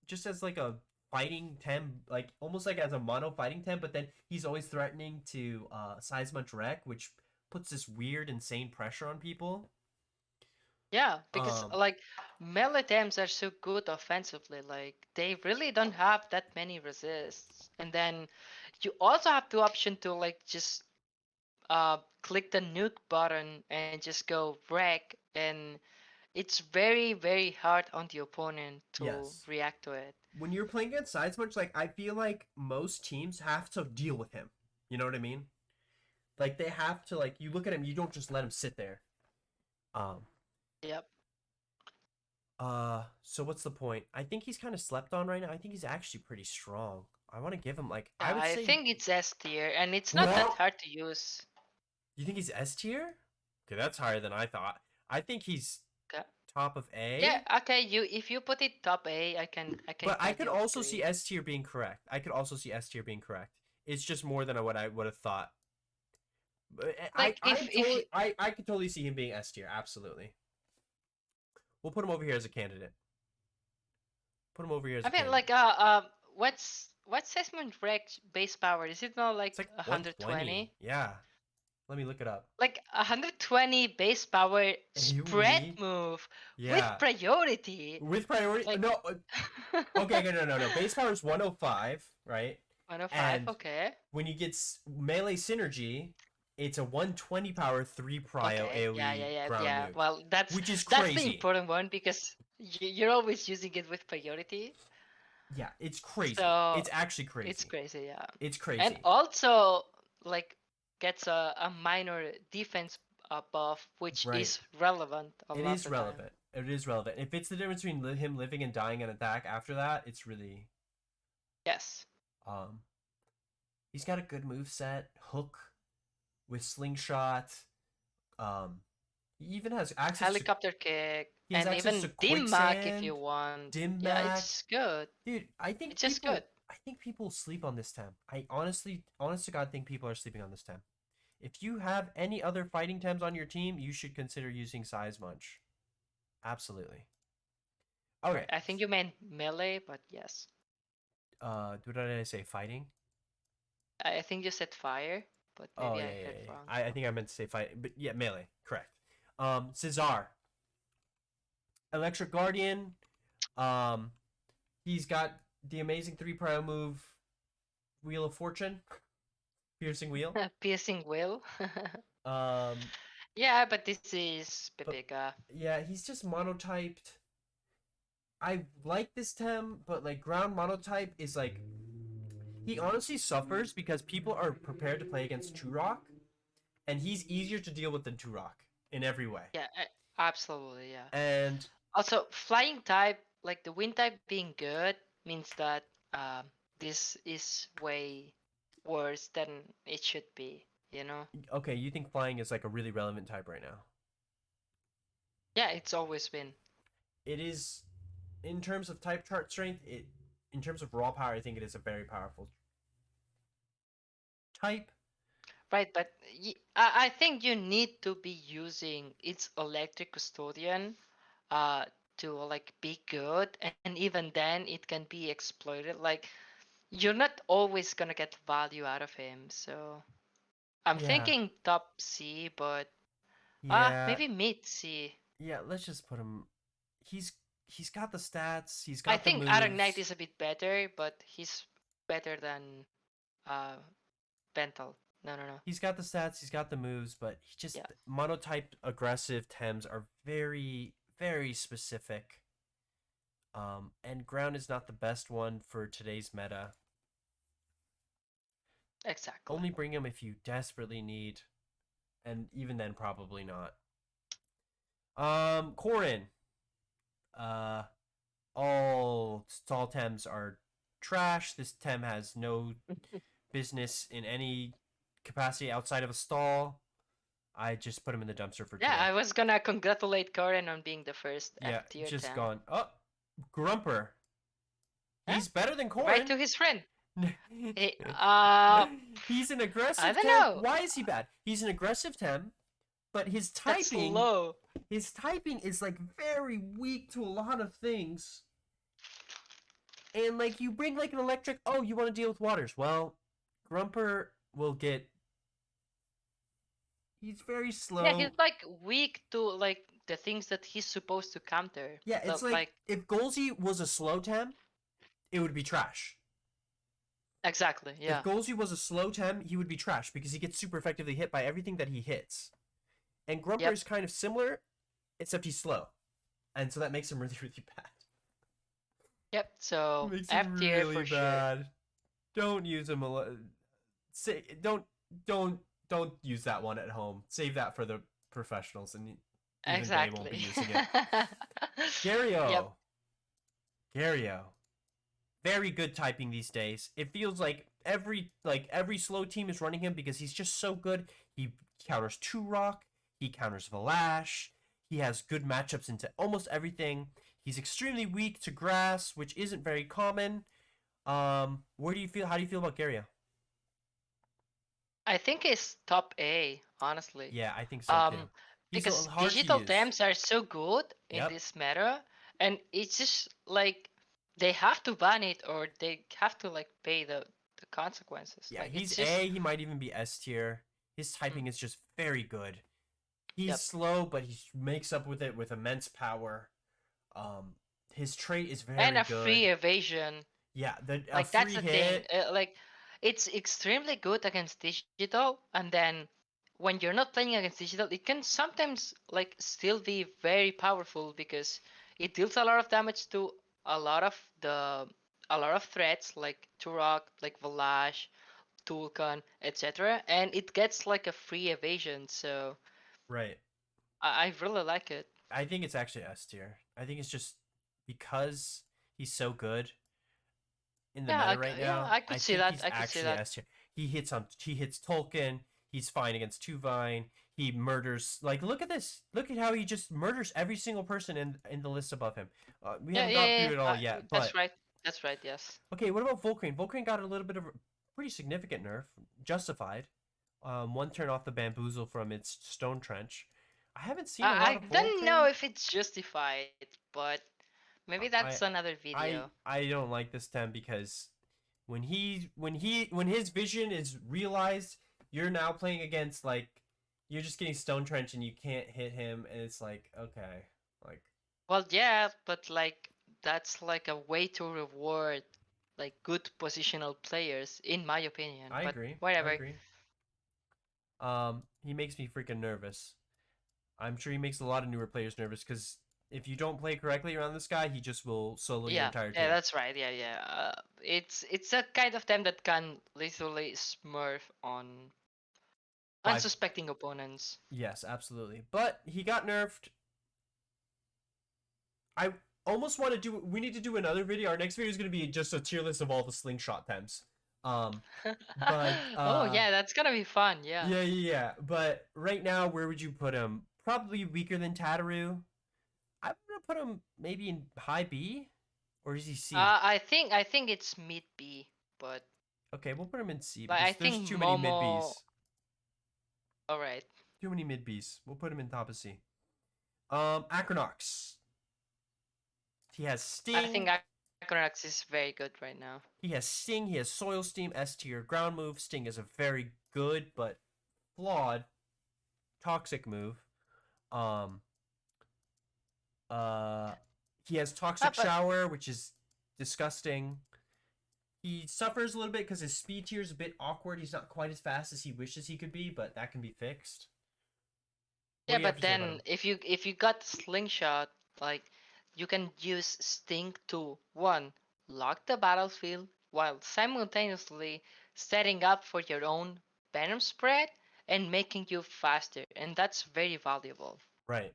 just as like a fighting tem, like almost like as a mono fighting tem. But then he's always threatening to size much wreck, which puts this weird, insane pressure on people. Yeah, because Um, like melee teams are so good offensively. Like they really don't have that many resists. And then you also have the option to like just click the nuke button and just go wreck, and it's very very hard on the opponent to yes. react to it. When you're playing against size much, like I feel like most teams have to deal with him. You know what I mean? Like they have to like you look at him, you don't just let him sit there. Um, Yep. so what's the point? I think he's kind of slept on right now. I think he's actually pretty strong. I want to give him like I Yeah, would I say. think it's S tier, and it's not that What? hard to use. You think he's S tier? Okay, that's higher than I thought. I think he's Okay. top of Yeah, A, okay, you if you put it top A, I can but I kind could of also see agree. S tier being correct. I could also see S tier being correct. It's just more than what I would have thought. But Like if I could totally see him being S tier. Absolutely. We'll put him over here as a candidate. Put him over here as I a mean, candidate. like, what's Seismic Rex base power? Is it not It's like like 120. 120? Yeah. Let me look it up. Like 120 base power spread AoE. move with Yeah. priority. With priority. Like No. Okay. No. Base power is 105, right? 105, And okay. when you get melee synergy, it's a 120 power 3 prio Okay, AoE ground yeah. nuke, Well, which is that's the crazy. important one because you're always using it with priority. Yeah, it's crazy. So It's actually it's crazy. crazy, yeah. It's And crazy. also, like, gets a minor defense buff, which Right. is relevant a It lot of is the time. relevant. It is relevant. If it's the difference between him living and dying an attack after that, it's really Yes. um he's got a good move set, hook with slingshot. Um he even has access to Helicopter kick, he has and access to even Dim Mak if quicksand, you want. dim Yeah, mac. it's good. Dude, It's just good. I think people sleep on this temp. I honestly, honest to God, think people are sleeping on this temp. If you have any other fighting temps on your team, you should consider using Size Munch. Absolutely. Okay. Right. I think you meant melee, but yes. What did I say? Fighting? I think you said fire, but Oh maybe I yeah. heard wrong. I think I meant to say fight, but yeah, melee. Correct. Cesar, Electric Guardian. Um, he's got the amazing 3 prio move, Wheel of Fortune, Piercing Wheel. Piercing will. Um, Yeah, but this is but Pepeka. yeah, he's just monotyped. I like this Tem, but like ground monotype is like he honestly suffers because people are prepared to play against Turok, and he's easier to deal with than Turok in every way. Yeah, absolutely, yeah. And Also, flying type, like the wind type being good, means that um, this is way worse than it should be, you know? okay, you think flying is like a really relevant type right now? Yeah, it's always been. It is in terms of type chart strength. It in terms of raw power, I think it is a very powerful type. Right, but I think you need to be using its electric custodian uh, to like be good, and even then it can be exploited. Like, you're not always gonna get value out of him, so I'm Yeah, thinking top C, but yeah, maybe mid C. yeah. Let's just put him. He's he's got the stats. He's I got the think Knight moves. is a bit better, but he's better than uh Bental. No, no, no. He's got the stats. He's got the moves. But he just Yeah, monotype aggressive Tems are very specific. And ground is not the best one for today's meta. exactly. Only bring him if you desperately need, and even then, probably not. Corin. Uh, all stall Tems are trash. This Tem has no business in any capacity outside of a stall. I just put him in the dumpster for Yeah, today. I was gonna congratulate Karen on being the first Yeah, F tier just 10. gone. Oh, Grumper. Huh? He's better than Right Corin. to his friend. Hey, He's an I aggressive don't Tem. know. Why is he bad? He's an aggressive Tem, but That's low. his typing is like very weak to a lot of things. And like you bring like an electric, oh, you want to deal with waters. Well, Grumper will get he's very Yeah, he's slow. like weak to like the things that he's supposed to counter. Yeah, it's That like like if Golzy was a slow Tem, it would be trash. exactly, If yeah. Golzy was a slow Tem, he would be trash because he gets super effectively hit by everything that he hits. And Grumper Yep. is kind of similar, except he's slow. And so that makes him really bad. Yep. So Makes him F tier really for sure. bad. Don't use him a lot. Say don't don't use that one at home. Save that for the professionals, and even they won't be Exactly. using it. Yep. Gario, Gario, very good typing these days. It feels like every slow team is running him because he's just so good. He counters Two Rock. He counters Valash. He has good matchups into almost everything. He's extremely weak to grass, which isn't very common. Where do you feel? How do you feel about Gario? I think it's top A, honestly. Yeah, I think so too. Um, He's because hard to digital use. thems are so good in Yep. this meta, and it's just like they have to ban it or they have to like pay the consequences. Yeah, Like he's it's just A. He might even be S tier. His mm, typing is just very good. He's yep. slow, but he makes up with it with immense power. Um, his trait is And very a free good. evasion. Yeah, a Like that's free the thing. hit. Like it's extremely good against digital, and then when you're not playing against digital, it can sometimes like still be very powerful because it deals a lot of damage to a lot of the a lot of threats like Turok, like Valash, Tulkan, etc. And it gets like a free evasion, so Right. I really like it. I think it's actually S tier. I think it's just because he's so good in the meta right Yeah, now. I I could see think that. he's I could see actually that. S tier. He hits Tolkien. He's fine against Tuvine. He murders like look at this. Look at how he just murders every single person in the list above him. We Yeah, haven't yeah, gone yeah. through it all yet, That's but right. That's right. Yes. okay. What about Volcrane? Volcrane got a little bit of a pretty significant nerf, justified. One turn off the bamboozle from its stone trench. I haven't seen a lot I of don't know Volcrane. if it's justified, but maybe that's I another video. I don't like this stem because when his vision is realized, you're now playing against like you're just getting stone trench and you can't hit him, and it's like okay, like Well, yeah, but like that's like a way to reward like good positional players, in my opinion. I But agree, I whatever. agree. He makes me freaking nervous. I'm sure he makes a lot of newer players nervous because if you don't play correctly around this guy, he just will solo your Yeah, entire yeah, team. that's right. Yeah, yeah. It's a kind of them that can literally smurf on By unsuspecting opponents. yes, absolutely. But he got nerfed. I almost want to do. We need to do another video. Our next video is going to be just a tier list of all the slingshot temps. Um, but Oh yeah, that's gonna be fun. Yeah. yeah. But right now, where would you put him? Probably weaker than Tataru. I'm gonna put him maybe in high B, or is he C? I think it's mid B, but Okay, we'll put him in C like I because there's think too many mid Momo. Bs. All right. Too many mid Bs. We'll put him in top of C. Acronox. He has I think Sting. Acronax is very good right now. He has Sting. He has Soil Steam. S tier ground move. Sting is a very good but flawed toxic move. Um, uh, he has toxic But shower, which is disgusting. He suffers a little bit because his speed tier is a bit awkward. He's not quite as fast as he wishes he could be, but that can be fixed. What yeah, do you have but to say about him? then if you got slingshot, like you can use Sting to one lock the battlefield while simultaneously setting up for your own venom spread and making you faster, and that's very valuable. Right.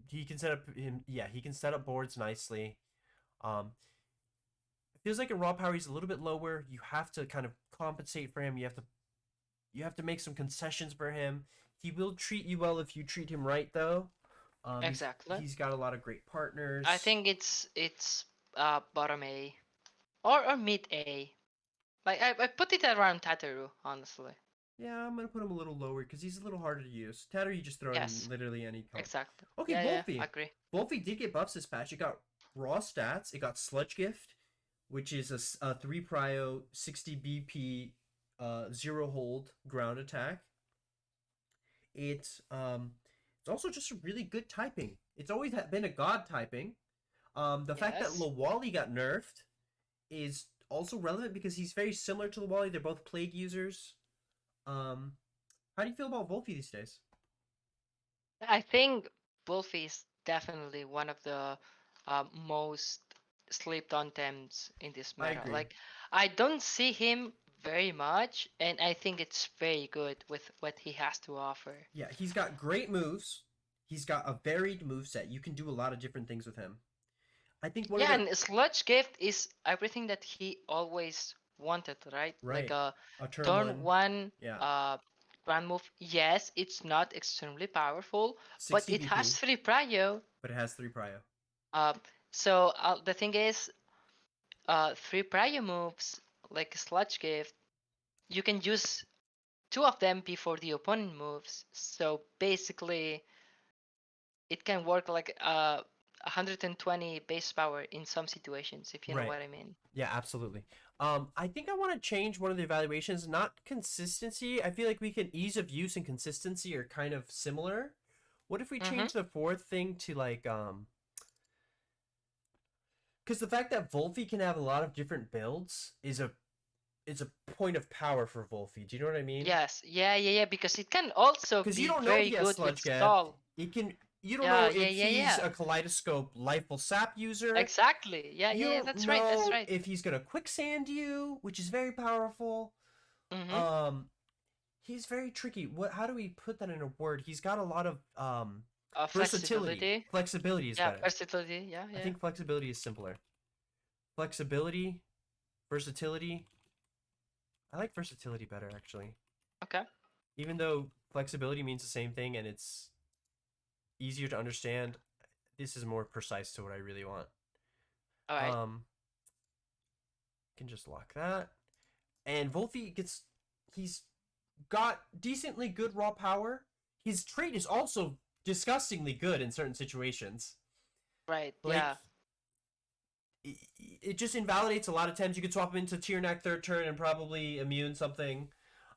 He can set up him. Yeah, he can set up boards nicely. Um, it feels like in raw power he's a little bit lower. You have to kind of compensate for him. You have to make some concessions for him. He will treat you well if you treat him right, though. Exactly. He's got a lot of great I partners. think it's bottom A or mid A. Like I put it around Tataru, honestly. Yeah, I'm gonna put him a little lower because he's a little harder to use. Tatter, you just throw it in Yes, literally any comp. exactly. Okay, Yeah, yeah, Wolfie. agree. Wolfie did get buffs this patch. It got raw stats. It got Sludge Gift, which is a 3 prio, 60 BP, 0 hold ground attack. It's also just a really good typing. It's always been a god typing. The fact that Yes. Lawali got nerfed is also relevant because he's very similar to Lawali. They're both plague users. Um, how do you feel about Volpy these days? I think Wolfie is definitely one of the most slept on tems in this I meta. agree. Like, I don't see him very much, and I think it's very good with what he has to offer. Yeah, he's got great moves. He's got a varied move set. You can do a lot of different things with him. I think one of Yeah, the and Sludge Gift is everything that he always wanted, right? Like right a a turn turn one, one yeah, grand move. Yes, it's not extremely powerful, but 60 it has BP, free prio. but it has 3 prio. Uh, so the thing is, three prio moves like Sludge Gift, you can use two of them before the opponent moves. So basically, it can work like 120 base power in some situations, if you know Right. what I mean. Yeah, absolutely. I think I want to change one of the evaluations, not consistency. I feel like we can ease of use and consistency are kind of similar. What if we Mm-hmm. change the fourth thing to like because the fact that Volfi can have a lot of different builds is a point of power for Volfi. Do you know what I mean? Yes. Yeah. Because it can also Because you be don't know if very he has good with sludge get. stall. It can. You don't Yeah. know Yeah. if Yeah. he's Yeah. a kaleidoscope lifeful sap user. Exactly. Yeah. You Yeah. Yeah. don't That's right. That's know right. if he's gonna quicksand you, which is very powerful. Mm-hmm. Um, he's very tricky. What? How do we put that in a word? He's got a lot of versatility. Flexibility. Flexibility is Yeah. better. Versatility. Yeah. I Yeah. think flexibility is simpler. Flexibility, versatility. I like versatility better actually. Okay. Even though flexibility means the same thing and it's easier to understand, this is more precise to what I really want. All right. Um, can just lock that. And Volfi gets he's got decently good raw power. His trait is also disgustingly good in certain situations. Right. Like Yeah. it just invalidates a lot of times. You could swap him into Tiernak third turn and probably immune something.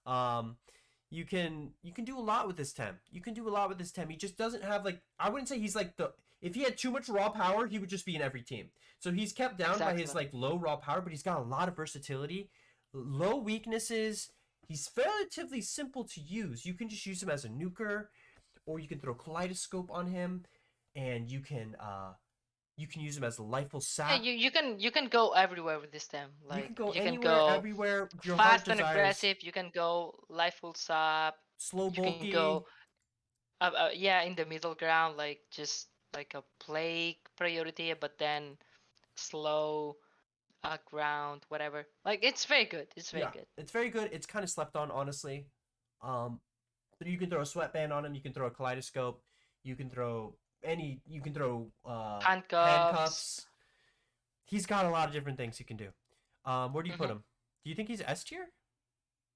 Um, you can do a lot with this Tem. You can do a lot with this Tem. He just doesn't have like I wouldn't say he's like the if he had too much raw power, he would just be in every team. So he's kept down by his Exactly. like low raw power, but he's got a lot of versatility, low weaknesses. He's relatively simple to use. You can just use him as a nuker, or you can throw kaleidoscope on him, and you can use him as a lifeful Yeah. sap. You can go everywhere with this stem. You can Like go you can anywhere, go everywhere your heart fast and desires. aggressive. You can go life full sap. Slow You can go bulky. yeah, in the middle ground, like just like a plague priority, but then slow ground, whatever. Like it's very good. It's very Yeah, good. it's very good. It's kind of slept on, honestly. Um, you can throw a sweatband on him. You can throw a kaleidoscope. You can throw any. You can throw Handcuffs. handcuffs. He's got a lot of different things he can do. Where do you put Hmm. him? Do you think he's S tier?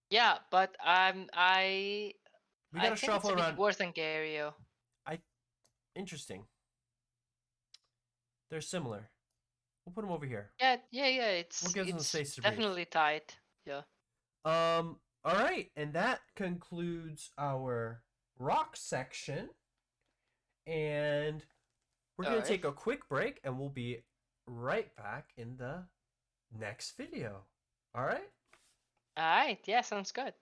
Yeah, but I We I gotta think it's shuffle a bit around. worse than Gario. I interesting. They're similar. We'll put him over here. Yeah. What It's gives him the it's space to breathe? definitely tight. Yeah. All right, and that concludes our rock section, and we're All gonna right. take a quick break, and we'll be right back in the next video. All right. All right. Yeah, sounds good.